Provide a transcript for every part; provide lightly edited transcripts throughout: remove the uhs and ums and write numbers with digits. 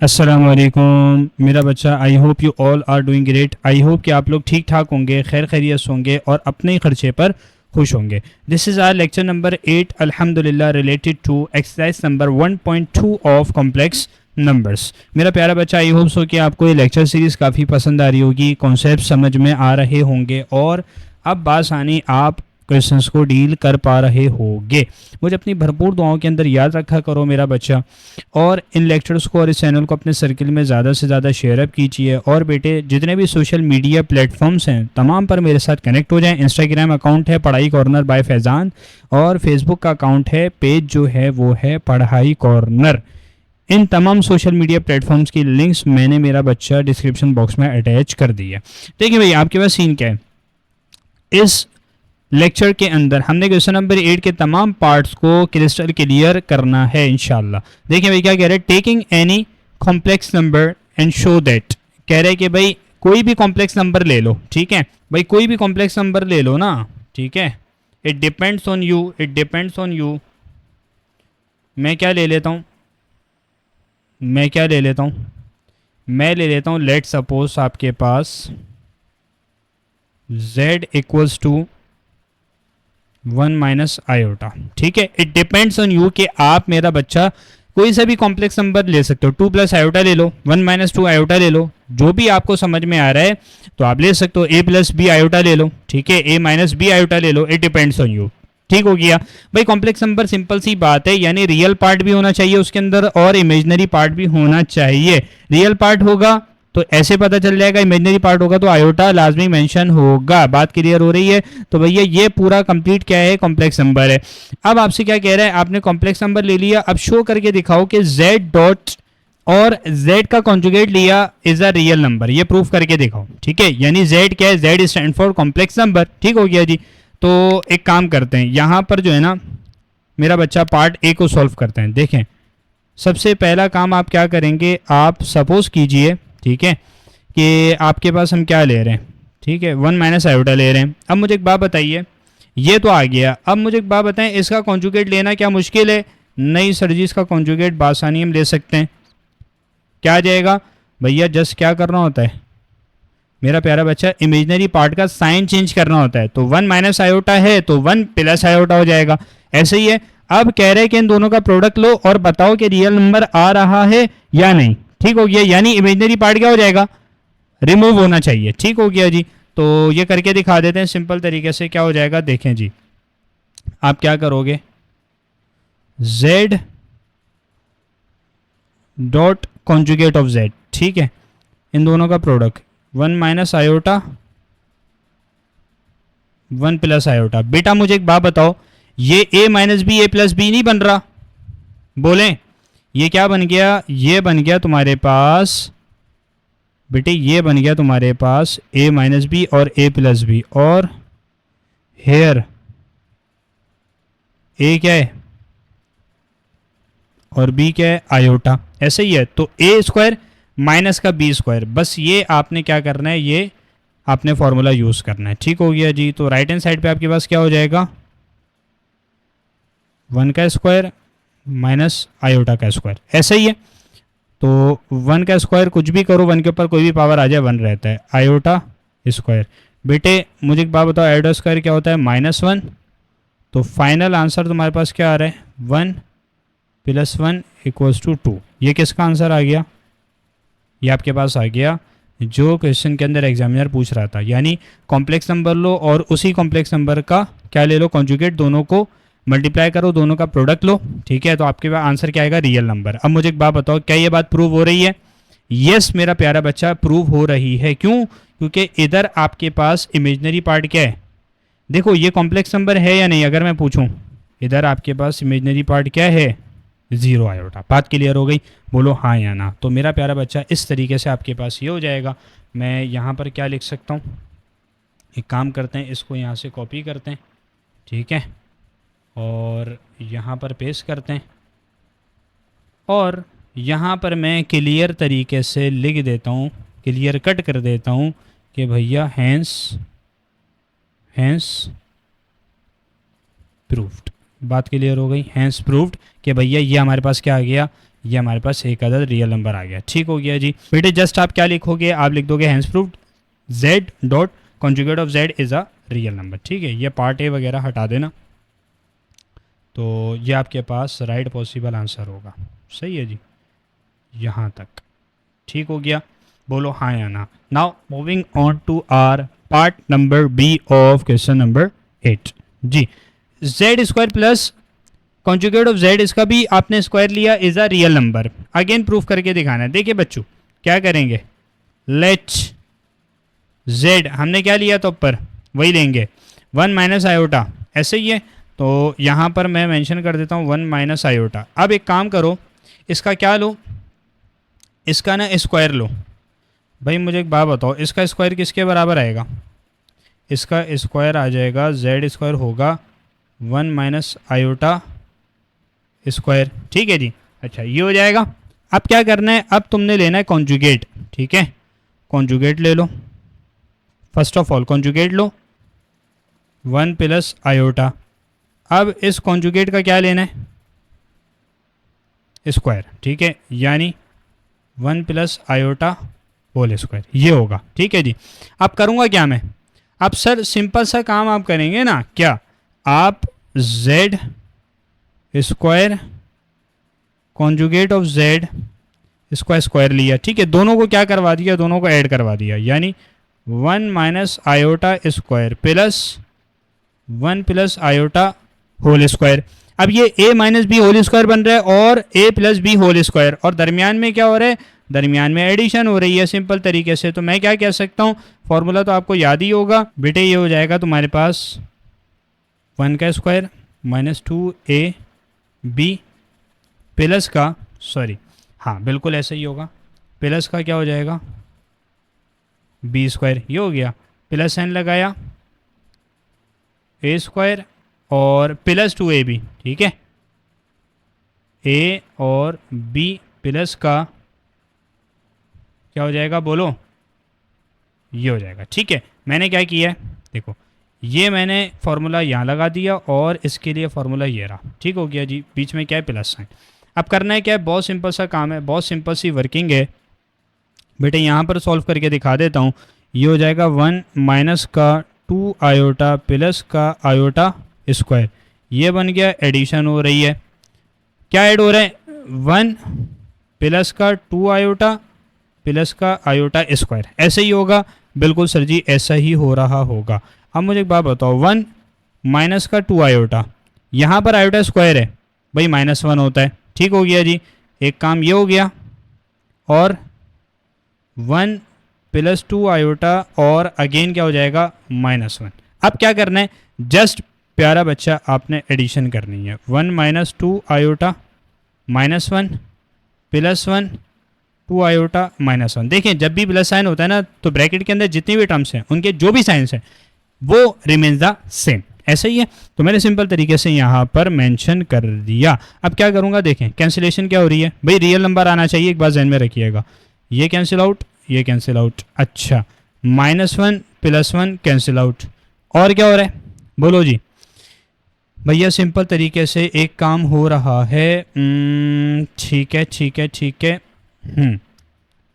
अस्सलाम वालेकुम मेरा बच्चा। I hope you all are doing great. I hope कि आप लोग ठीक ठाक होंगे, खैर खैरियत होंगे और अपने ही खर्चे पर खुश होंगे। This is our lecture number 8 अल्हम्दुलिल्लाह related to exercise number 1.2 of complex numbers. मेरा प्यारा बच्चा, आई होप सो कि आपको ये लेक्चर सीरीज़ काफ़ी पसंद आ रही होगी, कॉन्सेप्ट समझ में आ रहे होंगे और अब बासानी आप क्वेश्चंस को डील कर पा रहे होंगे। मुझे अपनी भरपूर दुआओं के अंदर याद रखा करो मेरा बच्चा, और इन लेक्चर्स को और इस चैनल को अपने सर्किल में ज़्यादा से ज़्यादा शेयर अप कीजिए। और बेटे जितने भी सोशल मीडिया प्लेटफॉर्म्स हैं तमाम पर मेरे साथ कनेक्ट हो जाएं। इंस्टाग्राम अकाउंट है पढ़ाई कॉर्नर बाय फैज़ान और फेसबुक का अकाउंट है, पेज जो है वो है पढ़ाई कॉर्नर। इन तमाम सोशल मीडिया प्लेटफॉर्म्स की लिंक्स मैंने मेरा बच्चा डिस्क्रिप्शन बॉक्स में अटैच कर दी है। देखिए भाई, आपके पास सीन क्या है, इस लेक्चर के अंदर हमने क्वेश्चन नंबर 8 के तमाम पार्ट्स को क्रिस्टल क्लियर करना है इंशाल्लाह। देखिए भाई क्या कह रहे हैं, taking any complex number and show that. कह रहे हैं कि भाई कोई भी कॉम्प्लेक्स नंबर ले लो, ठीक है भाई, कोई भी कॉम्प्लेक्स नंबर ले लो ना, ठीक है। It depends on you, it depends on you. मैं क्या ले लेता हूँ, मैं क्या ले लेता हूँ, मैं ले लेता हूँ लेट सपोज आपके पास z equals to 1 minus iota, ठीक है। इट डिपेंड्स ऑन यू कि आप मेरा बच्चा कोई सा भी कॉम्प्लेक्स नंबर ले सकते हो। 2 प्लस आयोटा ले लो, 1 माइनस 2 आयोटा ले लो, जो भी आपको समझ में आ रहा है तो आप ले सकते हो। a प्लस बी आयोटा ले लो, ठीक है, a माइनस बी आयोटा ले लो। इट डिपेंड्स ऑन यू, ठीक हो गया भाई। कॉम्प्लेक्स नंबर सिंपल सी बात है, यानी रियल पार्ट भी होना चाहिए उसके अंदर और इमेजिनरी पार्ट भी होना चाहिए। रियल पार्ट होगा तो ऐसे पता चल जाएगा, इमेजिनरी पार्ट होगा तो आयोटा लाजमी मेंशन होगा। बात क्लियर हो रही है? तो भैया ये पूरा कंप्लीट क्या है, कॉम्प्लेक्स नंबर है। अब आपसे क्या कह रहा है, आपने कॉम्प्लेक्स नंबर ले लिया, अब शो करके दिखाओ कि z डॉट और z का कॉन्जुगेट लिया इज अ रियल नंबर। ये प्रूफ करके दिखाओ, ठीक है। यानी z क्या है, z stand for complex number, ठीक हो गया जी। तो एक काम करते हैं, यहां पर जो है ना मेरा बच्चा पार्ट ए को सॉल्व करते हैं। देखें, सबसे पहला काम आप क्या करेंगे, आप सपोज कीजिए, ठीक है, कि आपके पास हम क्या ले रहे हैं, ठीक है, 1 माइनस आयोटा ले रहे हैं। अब मुझे एक बात बताइए, ये तो आ गया, अब मुझे एक बात बताएं, इसका कॉन्जुगेट लेना क्या मुश्किल है? नहीं सर जी, इसका कॉन्जुगेट बासानी हम ले सकते हैं। क्या आ जाएगा भैया, जस्ट क्या करना होता है मेरा प्यारा बच्चा, इमेजिनरी पार्ट का साइन चेंज करना होता है। तो 1 माइनस आयोटा है तो 1 प्लस आयोटा हो जाएगा, ऐसे ही है। अब कह रहे हैं कि इन दोनों का प्रोडक्ट लो और बताओ कि रियल नंबर आ रहा है या नहीं, ठीक हो गया। यानी इमेजिनरी पार्ट क्या हो जाएगा, रिमूव होना चाहिए, ठीक हो गया जी। तो ये करके दिखा देते हैं सिंपल तरीके से, क्या हो जाएगा देखें जी। आप क्या करोगे, z dot conjugate of z, ठीक है, इन दोनों का product 1 minus iota 1 plus iota. बेटा मुझे एक बात बताओ, ये a minus B A plus B नहीं बन रहा? बोलें, ये क्या बन गया, ये बन गया तुम्हारे पास बेटे, ये बन गया तुम्हारे पास a माइनस बी और a प्लस बी, और हेयर a क्या है और b क्या है, आयोटा, ऐसे ही है। तो a स्क्वायर माइनस का b स्क्वायर, बस ये आपने क्या करना है, ये आपने फॉर्मूला यूज करना है, ठीक हो गया जी। तो राइट हैंड साइड पे आपके पास क्या हो जाएगा, 1 का स्क्वायर माइनस आयोटा का स्क्वायर, ऐसे ही है। तो 1 का स्क्वायर कुछ भी करो, 1 के ऊपर कोई भी पावर आ जाए 1 रहता है, आयोटा स्क्वायर। बेटे मुझे एक बात बताओ, आयोटा स्क्वायर क्या होता है, -1। तो फाइनल आंसर तुम्हारे पास क्या आ रहा है, 1 प्लस 1 इक्वल्स टू 2। ये किसका आंसर आ गया, ये आपके पास आ गया जो क्वेश्चन के अंदर एग्जामिनर पूछ रहा था। यानी कॉम्प्लेक्स नंबर लो और उसी कॉम्प्लेक्स नंबर का क्या ले लो, कॉन्जुगेट, दोनों को मल्टीप्लाई करो, दोनों का प्रोडक्ट लो, ठीक है। तो आपके पास आंसर क्या आएगा, रियल नंबर। अब मुझे एक बात बताओ, क्या ये बात प्रूव हो रही है? यस मेरा प्यारा बच्चा, प्रूव हो रही है। क्यों? क्योंकि इधर आपके पास इमेजिनरी पार्ट क्या है, देखो ये कॉम्प्लेक्स नंबर है या नहीं, अगर मैं पूछूं इधर आपके पास इमेजिनरी पार्ट क्या है, 0 आयोटा। बात क्लियर हो गई? बोलो हाँ या ना। तो मेरा प्यारा बच्चा इस तरीके से आपके पास ये हो जाएगा। मैं यहाँ पर क्या लिख सकता हूँ, एक काम करते हैं, इसको यहाँ से कॉपी करते हैं, ठीक है, और यहाँ पर पेस्ट करते हैं, और यहाँ पर मैं क्लियर तरीके से लिख देता हूँ, क्लियर कट कर देता हूँ कि भैया हैंस प्रूफ्ड। बात क्लियर हो गई, हैंस प्रूफ्ड कि भैया ये हमारे पास क्या आ गया, ये हमारे पास एक अदद रियल नंबर आ गया। ठीक हो गया जी बेटे। जस्ट आप क्या लिखोगे, आप लिख दोगे hence proved z dot conjugate of z is a real number. ठीक है, ये पार्ट ए वगैरह हटा देना, तो ये आपके पास राइट पॉसिबल आंसर होगा। सही है जी, यहाँ तक ठीक हो गया। बोलो हाँ या ना। Now moving on to our part number B of question number 8 जी। z square plus conjugate of z, इसका भी आपने स्क्वायर लिया, is a real number. Again proof करके दिखाना है। देखिए बच्चों क्या करेंगे, लेट z हमने क्या लिया तो ऊपर वही लेंगे, 1 माइनस आयोटा, ऐसे ही है। तो यहाँ पर मैं मेंशन कर देता हूँ 1 माइनस आयोटा। अब एक काम करो, इसका क्या लो, इसका ना स्क्वायर लो। भाई मुझे एक बात बताओ, इसका स्क्वायर किसके बराबर आएगा? इसका स्क्वायर आ जाएगा, z स्क्वायर होगा 1 माइनस आयोटा स्क्वायर। ठीक है जी, अच्छा ये हो जाएगा। अब क्या करना है, अब तुमने लेना है कॉन्जुगेट। ठीक है, कॉन्जुगेट ले लो। फर्स्ट ऑफ ऑल कॉन्जुगेट लो 1 प्लस आयोटा। अब इस कॉन्जुगेट का क्या लेना है, स्क्वायर। ठीक है, यानी 1 प्लस आयोटा होल स्क्वायर, ये होगा। ठीक है जी। अब करूँगा क्या मैं, अब सर सिंपल सा काम आप करेंगे ना, क्या आप z square conjugate of z इसका स्क्वायर लिया। ठीक है, दोनों को क्या करवा दिया, दोनों को ऐड करवा दिया, यानी 1 minus iota square plus 1 plus iota whole square. अब ये a minus B whole square बन रहा है और a plus B whole square, और दरमियान में क्या हो रहा है, दरमियान में एडिशन हो रही है सिंपल तरीके से। तो मैं क्या कह सकता हूँ, फॉर्मूला तो आपको याद ही होगा बेटे, ये हो जाएगा तुम्हारे पास 1 का स्क्वायर माइनस 2ab प्लस का, सॉरी हाँ बिल्कुल ऐसे ही होगा, प्लस का क्या हो जाएगा b स्क्वायर, ये हो गया, प्लस साइन लगाया a स्क्वायर और प्लस 2ab। ठीक है, a और b प्लस का क्या हो जाएगा बोलो, ये हो जाएगा। ठीक है, मैंने क्या किया है देखो, ये मैंने फार्मूला यहाँ लगा दिया और इसके लिए फार्मूला ये रहा। ठीक हो गया जी, बीच में क्या है प्लस साइन। अब करना है क्या है, बहुत सिंपल सा काम है, बहुत सिंपल सी वर्किंग है बेटे। यहाँ पर सॉल्व करके दिखा देता हूँ। ये हो जाएगा 1 माइनस का 2 आयोटा प्लस का आयोटा स्क्वायर, ये बन गया, एडिशन हो रही है। क्या ऐड हो रहा है, 1 प्लस का 2 आयोटा प्लस का आयोटा स्क्वायर, ऐसे ही होगा। बिल्कुल सर जी ऐसा ही हो रहा होगा। अब मुझे एक बात बताओ, 1 माइनस का 2 आयोटा, यहाँ पर आयोटा स्क्वायर है भाई, -1 होता है। ठीक हो गया जी, एक काम ये हो गया, और 1 प्लस 2 आयोटा और अगेन क्या हो जाएगा -1। अब क्या करना है, जस्ट प्यारा बच्चा आपने एडिशन करनी है। 1 माइनस 2 आयोटा -1 प्लस 1 2 आयोटा -1। देखिए जब भी प्लस साइन होता है ना, तो ब्रैकेट के अंदर जितनी भी टर्म्स हैं उनके जो भी साइंस हैं वो रिमेन्स द सेम, ऐसा ही है। तो मैंने सिंपल तरीके से यहाँ पर मेंशन कर दिया। अब क्या करूँगा, देखें कैंसिलेशन क्या हो रही है भाई, रियल नंबर आना चाहिए, एक बार ध्यान में रखिएगा। ये कैंसिल आउट, ये कैंसिल आउट, अच्छा -1 प्लस 1 कैंसिल आउट, और क्या हो रहा है बोलो जी भैया, सिंपल तरीके से एक काम हो रहा है। ठीक है ठीक है ठीक है,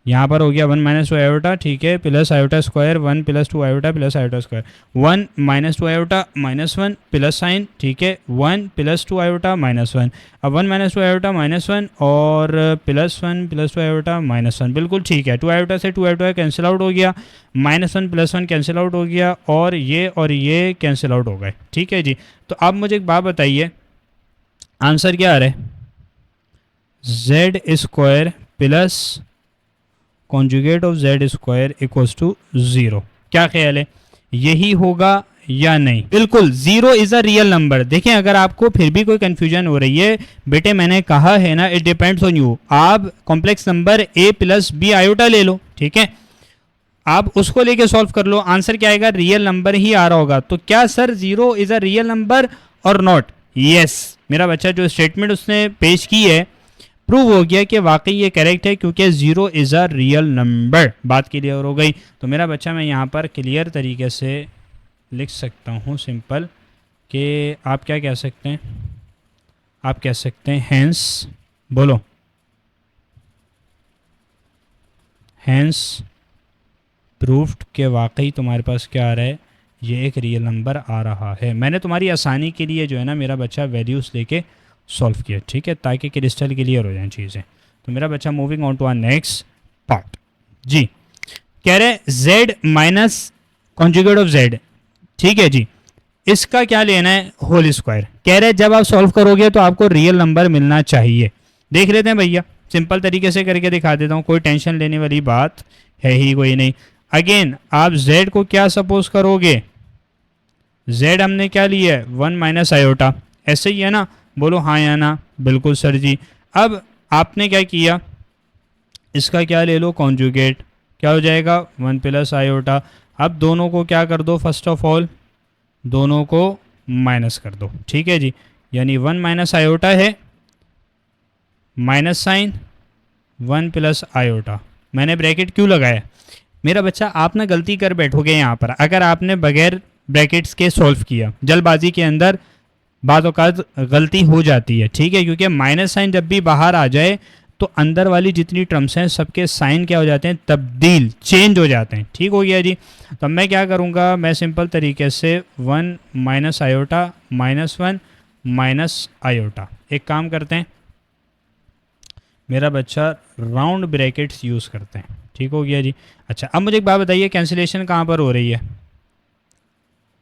यहाँ पर हो गया 1 माइनस 2 आयोटा, ठीक है, plus iota square, 1 plus 2 iota plus iota square, 1 minus 2 iota -1 plus sign, ठीक है, 1 प्लस 2 आयोटा -1। अब 1 माइनस 2 आयोटा -1 और प्लस 1 प्लस 2 आयोटा -1, बिल्कुल ठीक है। 2 आयोटा से 2 आयोटा कैंसिल आउट हो गया, -1 प्लस 1 कैंसिल आउट हो गया, और ये कैंसिल आउट हो गए। ठीक है जी, तो अब मुझे एक बात बताइए, आंसर क्या आ रहा है, Z square plus conjugate of Z square equals to 0। क्या ख्याल है, यही होगा या नहीं? बिल्कुल, 0 इज अ रियल नंबर। देखें अगर आपको फिर भी कोई कंफ्यूजन हो रही है बेटे, मैंने कहा है ना, इट डिपेंड्स ऑन यू। आप complex number a plus B iota ले लो, ठीक है, आप उसको लेके सॉल्व कर लो, आंसर क्या आएगा, रियल नंबर ही आ रहा होगा। तो क्या sir 0 is a real number और नॉट? यस, मेरा बच्चा जो स्टेटमेंट उसने पेश की है प्रूव हो गया कि वाकई ये करेक्ट है, क्योंकि 0 इज़ अ रियल नंबर। बात क्लियर हो गई। तो मेरा बच्चा मैं यहाँ पर क्लियर तरीके से लिख सकता हूँ सिंपल, कि आप क्या कह सकते हैं, आप कह सकते हैं हैंस, बोलो हैंस प्रूफ्ड के वाकई तुम्हारे पास क्या आ रहा है, ये एक रियल नंबर आ रहा है। मैंने तुम्हारी आसानी के लिए जो है ना मेरा बच्चा वैल्यूज़ लेके सॉल्व किया, ठीक है, ताकि क्रिस्टल क्लियर हो जाए चीज़ें। तो मेरा बच्चा moving on to our next part. जी, कह रहे z minus conjugate of z, ठीक है जी, इसका क्या लेना है, होल स्क्वायर। कह रहे जब आप सॉल्व करोगे तो आपको रियल नंबर मिलना चाहिए। देख लेते हैं भैया, सिंपल तरीके से करके दिखा देता हूँ, कोई टेंशन लेने वाली बात है ही कोई नहीं। अगेन आप z को क्या सपोज करोगे, z हमने क्या लिया है, 1 माइनस आयोटा, ऐसे ही है ना, बोलो हाँ या ना। बिल्कुल सर जी। अब आपने क्या किया, इसका क्या ले लो, कॉन्जुगेट, क्या हो जाएगा 1 प्लस आयोटा। अब दोनों को क्या कर दो, फर्स्ट ऑफ ऑल दोनों को माइनस कर दो, ठीक है जी, यानी 1 माइनस आयोटा है, माइनस साइन 1 प्लस आयोटा। मैंने ब्रैकेट क्यों लगाया, मेरा बच्चा आप ना गलती कर बैठोगे यहाँ पर, अगर आपने बगैर ब्रैकेट्स के सॉल्व किया, जल्दबाजी के अंदर बात औकात गलती हो जाती है, ठीक है, क्योंकि माइनस साइन जब भी बाहर आ जाए तो अंदर वाली जितनी टर्म्स हैं सबके साइन क्या हो जाते हैं, तब्दील, चेंज हो जाते हैं। ठीक हो गया जी। तो मैं क्या करूँगा, मैं सिंपल तरीके से 1 minus iota minus 1 minus iota, एक काम करते हैं मेरा बच्चा, राउंड ब्रैकेट्स यूज़ करते हैं। ठीक हो गया जी। अच्छा, अब मुझे एक बात बताइए, कैंसिलेशन कहाँ पर हो रही है,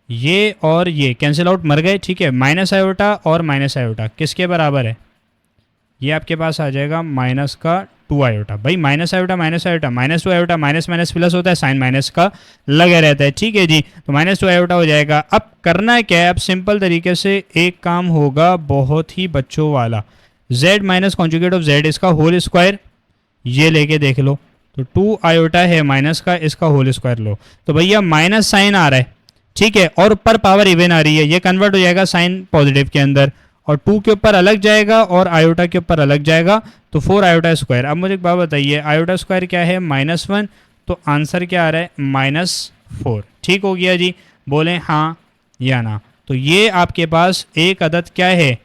ये और ये कैंसिल आउट मर गए, ठीक है, माइनस आयोटा और माइनस आयोटा किसके बराबर है, ये आपके पास आ जाएगा माइनस का 2 आयोटा। भाई minus iota minus 2 iota, minus minus plus होता है, साइन माइनस का लगा रहता है, ठीक है जी। तो माइनस 2 आयोटा हो जाएगा। अब करना है क्या है, अब सिंपल तरीके से एक काम होगा बहुत ही बच्चों वाला, z minus conjugate of z, इसका होल स्क्वायर, ये लेके देख लो, तो 2 आयोटा है माइनस का, इसका होल स्क्वायर लो, तो भैया माइनस साइन आ रहा है, ठीक है, और ऊपर पावर इवन आ रही है, ये कन्वर्ट हो जाएगा साइन पॉजिटिव के अंदर, और 2 के ऊपर अलग जाएगा और आयोटा के ऊपर अलग जाएगा, तो 4 आयोटा स्क्वायर। अब मुझे एक बात बताइए, आयोटा स्क्वायर क्या है, -1, तो आंसर क्या आ रहा है, -4। ठीक हो गया जी, बोले हाँ या ना। तो ये आपके पास एक अदद क्या है,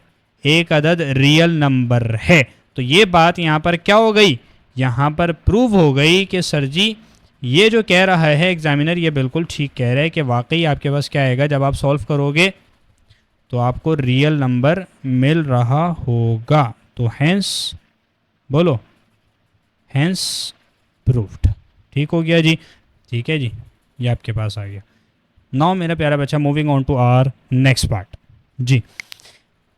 एक अदद रियल नंबर है। तो ये बात यहाँ पर क्या हो गई, यहाँ पर प्रूव हो गई कि सर जी ये जो कह रहा है एग्जामिनर, ये बिल्कुल ठीक कह रहा है कि वाकई आपके पास क्या आएगा, जब आप सॉल्व करोगे तो आपको रियल नंबर मिल रहा होगा। तो हैंस बोलो, हैंस प्रूव्ड। ठीक हो गया जी, ठीक है जी, ये आपके पास आ गया। नाउ मेरा प्यारा बच्चा, moving on to our next part. जी,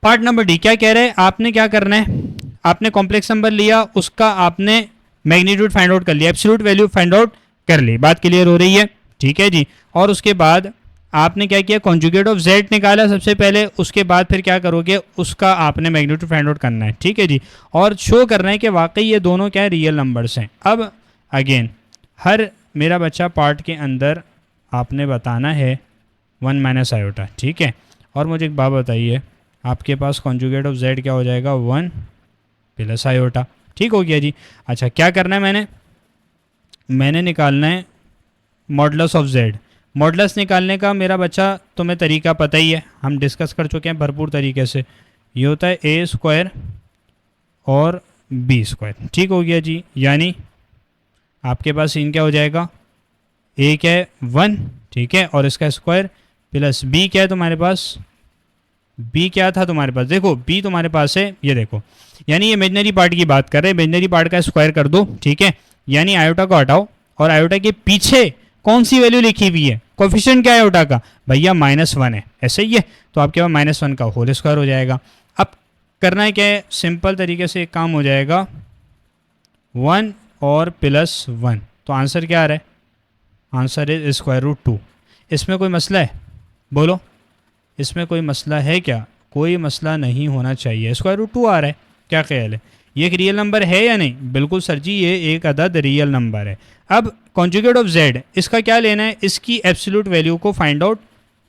पार्ट नंबर डी। क्या कह रहे हैं, आपने क्या करना है, आपने कॉम्प्लेक्स नंबर लिया, उसका आपने मैग्नीट्यूड फाइंड आउट कर लिया, एब्सोल्यूट वैल्यू फाइंड आउट कर ली, बात क्लियर हो रही है, ठीक है जी। और उसके बाद आपने क्या किया, कॉन्जुगेट ऑफ z निकाला सबसे पहले, उसके बाद फिर क्या करोगे, उसका आपने मैग्नीट्यूड फाइंड आउट करना है, ठीक है जी, और शो करना है कि वाकई ये दोनों क्या है, रियल नंबर्स हैं। अब अगेन हर मेरा बच्चा पार्ट के अंदर आपने बताना है 1 माइनस आयोटा, ठीक है। और मुझे एक बात बताइए, आपके पास कॉन्जुगेट ऑफ z क्या हो जाएगा, 1 प्लस आयोटा। ठीक हो गया जी। अच्छा, क्या करना है, मैंने निकालना है मॉडुलस ऑफ z। मॉडुलस निकालने का मेरा बच्चा तुम्हें तरीका पता ही है, हम डिस्कस कर चुके हैं भरपूर तरीके से। ये होता है a स्क्वायर और b स्क्वायर। ठीक हो गया जी, यानी आपके पास इन क्या हो जाएगा, a क्या है 1, ठीक है, और इसका स्क्वायर प्लस b क्या है तुम्हारे पास, b क्या था तुम्हारे पास, देखो b तुम्हारे पास है, ये देखो, यानी ये इमेजिनरी पार्ट की बात कर रहे हैं, इमेजिनरी पार्ट का स्क्वायर कर दो, ठीक है, यानी आयोटा को हटाओ, और आयोटा के पीछे कौन सी वैल्यू लिखी हुई है, कोफिशिएंट क्या है आयोटा का, भैया -1 है, ऐसे ही है, तो आपके पास -1 का होल स्क्वायर हो जाएगा। अब करना है क्या है, सिंपल तरीके से एक काम हो जाएगा, 1 और +1, तो आंसर क्या आ रहा है, आंसर इज स्क्वायर रूट 2। इसमें कोई मसला है, बोलो, इसमें कोई मसला है क्या, कोई मसला नहीं होना चाहिए, स्क्वायर रूट 2 आ रहा है, क्या ख्याल है, ये एक रियल नंबर है या नहीं, बिल्कुल सर जी ये एक अदद रियल नंबर है। अब कॉन्जुगेट ऑफ z, इसका क्या लेना है, इसकी एब्सोल्यूट वैल्यू को फाइंड आउट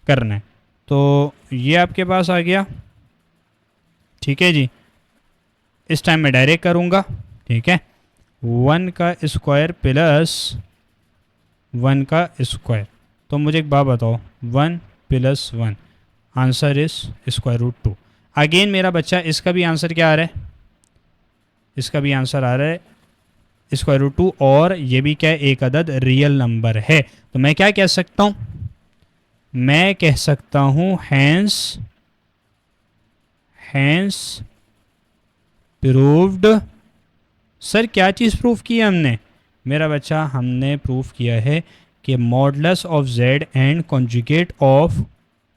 करना है, तो ये आपके पास आ गया, ठीक है जी। इस टाइम मैं डायरेक्ट करूँगा, ठीक है, 1 का स्क्वायर प्लस 1 का स्क्वायर, तो मुझे एक बात बताओ, 1 + 1, आंसर इज स्क्वायर रूट 2। अगेन मेरा बच्चा इसका भी आंसर क्या आ रहा है, इसका भी आंसर आ रहा है स्क्वायर रूट 2 और ये भी क्या है, एक अदद रियल नंबर है। तो मैं क्या कह सकता हूँ, मैं कह सकता हूँ हैंस प्रूव्ड। सर क्या चीज़ प्रूफ की है हमने, मेरा बच्चा हमने प्रूफ किया है कि modulus of Z and conjugate of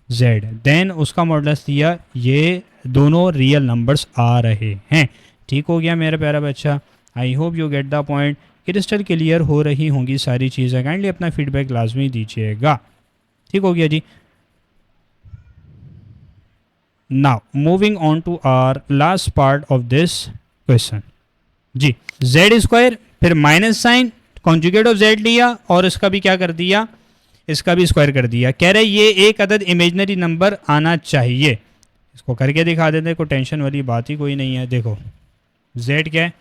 Z, then उसका मॉडुलस दिया, ये दोनों रियल नंबर्स आ रहे हैं। ठीक हो गया मेरा प्यारा बच्चा, I hope you get the point. Crystal clear हो रही होंगी सारी चीज़ें, काइंडली अपना फीडबैक लाजमी दीजिएगा। ठीक हो गया जी। Now moving on to our last part of this question जी। जेड स्क्वायर फिर minus sign, conjugate of z लिया और इसका भी क्या कर दिया, इसका भी स्क्वायर कर दिया। कह रहे ये एक अदद इमेजनरी नंबर आना चाहिए। इसको करके दिखा देते, कोई टेंशन वाली बात ही कोई नहीं है। देखो जेड क्या है,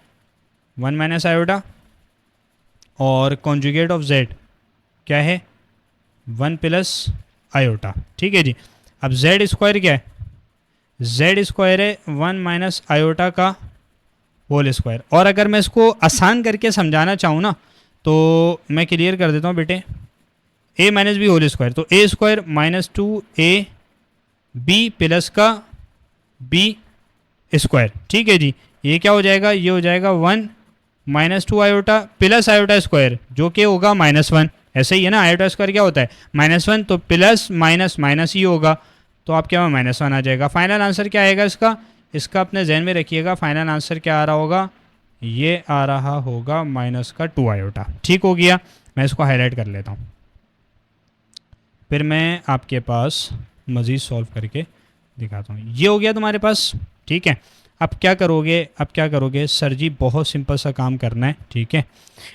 1 माइनस आयोटा, और कॉन्जुगेट ऑफ जेड क्या है, 1 प्लस आयोटा। ठीक है जी। अब जेड स्क्वायर क्या है, जेड स्क्वायर है 1 माइनस आयोटा का होल स्क्वायर। और अगर मैं इसको आसान करके समझाना चाहूँ ना तो मैं क्लियर कर देता हूँ बेटे, ए माइनस बी होल स्क्वायर, तो ए स्क्वायर माइनस 2 बी प्लस का बी स्क्वायर। ठीक है जी। ये क्या हो जाएगा, ये हो जाएगा 1 minus 2 iota plus iota square जो कि होगा -1। ऐसे ही है ना, आयोटा स्क्वायर क्या होता है -1, तो प्लस माइनस माइनस ही होगा, तो आपके यहाँ -1 आ जाएगा। फाइनल आंसर क्या आएगा इसका अपने जहन में रखिएगा। फाइनल आंसर क्या आ रहा होगा, ये आ रहा होगा -2 आयोटा। ठीक हो गया, मैं इसको हाईलाइट कर लेता हूँ, फिर मैं आपके पास मज़ीद सॉल्व करके दिखाता हूँ। ये हो गया तुम्हारे पास। ठीक है, अब क्या करोगे सर जी, बहुत सिंपल सा काम करना है। ठीक है,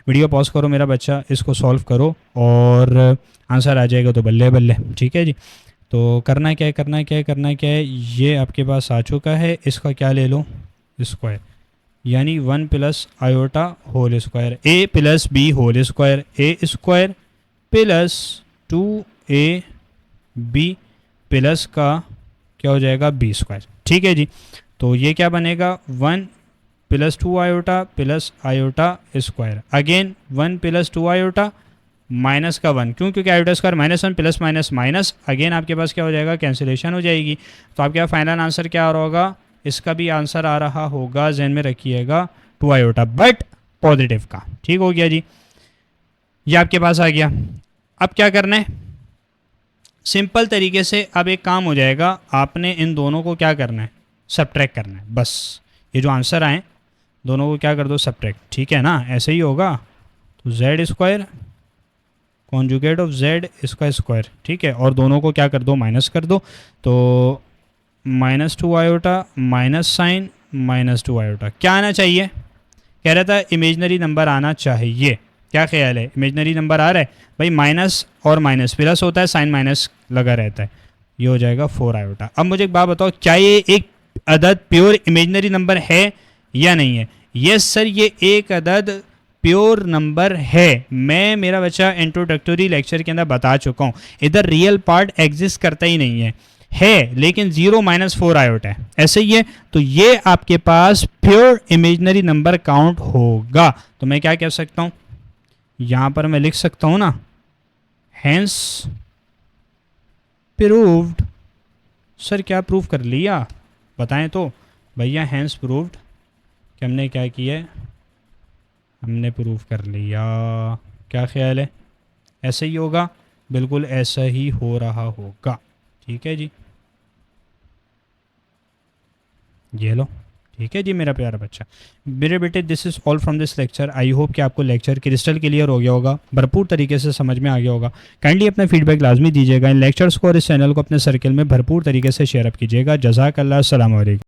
वीडियो पॉज करो मेरा बच्चा, इसको सॉल्व करो और आंसर आ जाएगा तो बल्ले बल्ले। ठीक है जी। तो करना क्या है, ये आपके पास आ चुका है, इसका क्या ले लो, स्क्वायर, यानी 1 प्लस आयोटा होल स्क्वायर, ए प्लस बी होल स्क्वायर, ए स्क्वायर प्लस 2ab प्लस का क्या हो जाएगा, बी स्क्वायर। ठीक है जी। तो ये क्या बनेगा, 1 plus 2 iota plus iota square, again 1 plus 2 iota minus का 1, क्योंकि iota square -1 plus minus minus, again आपके पास क्या हो जाएगा, कैंसिलेशन हो जाएगी। तो आपके फाइनल आंसर क्या आ रहा होगा, इसका भी आंसर आ रहा होगा, जहन में रखिएगा 2 आयोटा, बट पॉजिटिव का। ठीक हो गया जी, ये आपके पास आ गया। अब क्या करना है, सिंपल तरीके से अब एक काम हो जाएगा, आपने इन दोनों को क्या करना है, सब्ट्रैक्ट करना है। बस ये जो आंसर आए दोनों को क्या कर दो, सब्ट्रैक्ट। ठीक है ना, ऐसे ही होगा। तो Z square conjugate of Z इसका स्क्वायर, ठीक है, और दोनों को क्या कर दो, माइनस कर दो। तो -2 आयोटा माइनस साइन -2 आयोटा, क्या आना चाहिए, कह रहा था इमेजनरी नंबर आना चाहिए। क्या ख्याल है, इमेजनरी नंबर आ रहा है भाई, माइनस और माइनस प्लस होता है, साइन माइनस लगा रहता है, ये हो जाएगा 4 आयोटा। अब मुझे एक बात बताओ, क्या ये एक अदद प्योर इमेजनरी नंबर है या नहीं है? यस सर, ये एक अदद प्योर नंबर है। मैं मेरा बच्चा इंट्रोडक्टरी लेक्चर के अंदर बता चुका हूँ, इधर रियल पार्ट एग्जिस्ट करता ही नहीं है लेकिन 0 - 4 आयोटा है, ऐसे ही है। तो ये आपके पास प्योर इमेजनरी नंबर काउंट होगा। तो मैं क्या कह सकता हूँ, यहाँ पर मैं लिख सकता हूँ ना, हैंस प्रूव्ड। सर क्या प्रूव कर लिया, बताएं तो भैया। हैंस प्रूव्ड कि हमने क्या किया है, हमने प्रूव कर लिया। क्या ख्याल है, ऐसे ही होगा, बिल्कुल ऐसा ही हो रहा होगा। ठीक है जी, ये लो। ठीक है जी मेरा प्यारा बच्चा, मेरे बेटे, this is all from this lecture. I hope कि आपको लेक्चर क्रिस्टल क्लियर हो गया होगा, भरपूर तरीके से समझ में आ गया होगा। काइंडली अपना फीडबैक लाजमी दीजिएगा, इन लेक्चर्स को और इस चैनल को अपने सर्कल में भरपूर तरीके से शेयर अप कीजिएगा। जज़ाकल्लाह, अस्सलाम वालेकुम।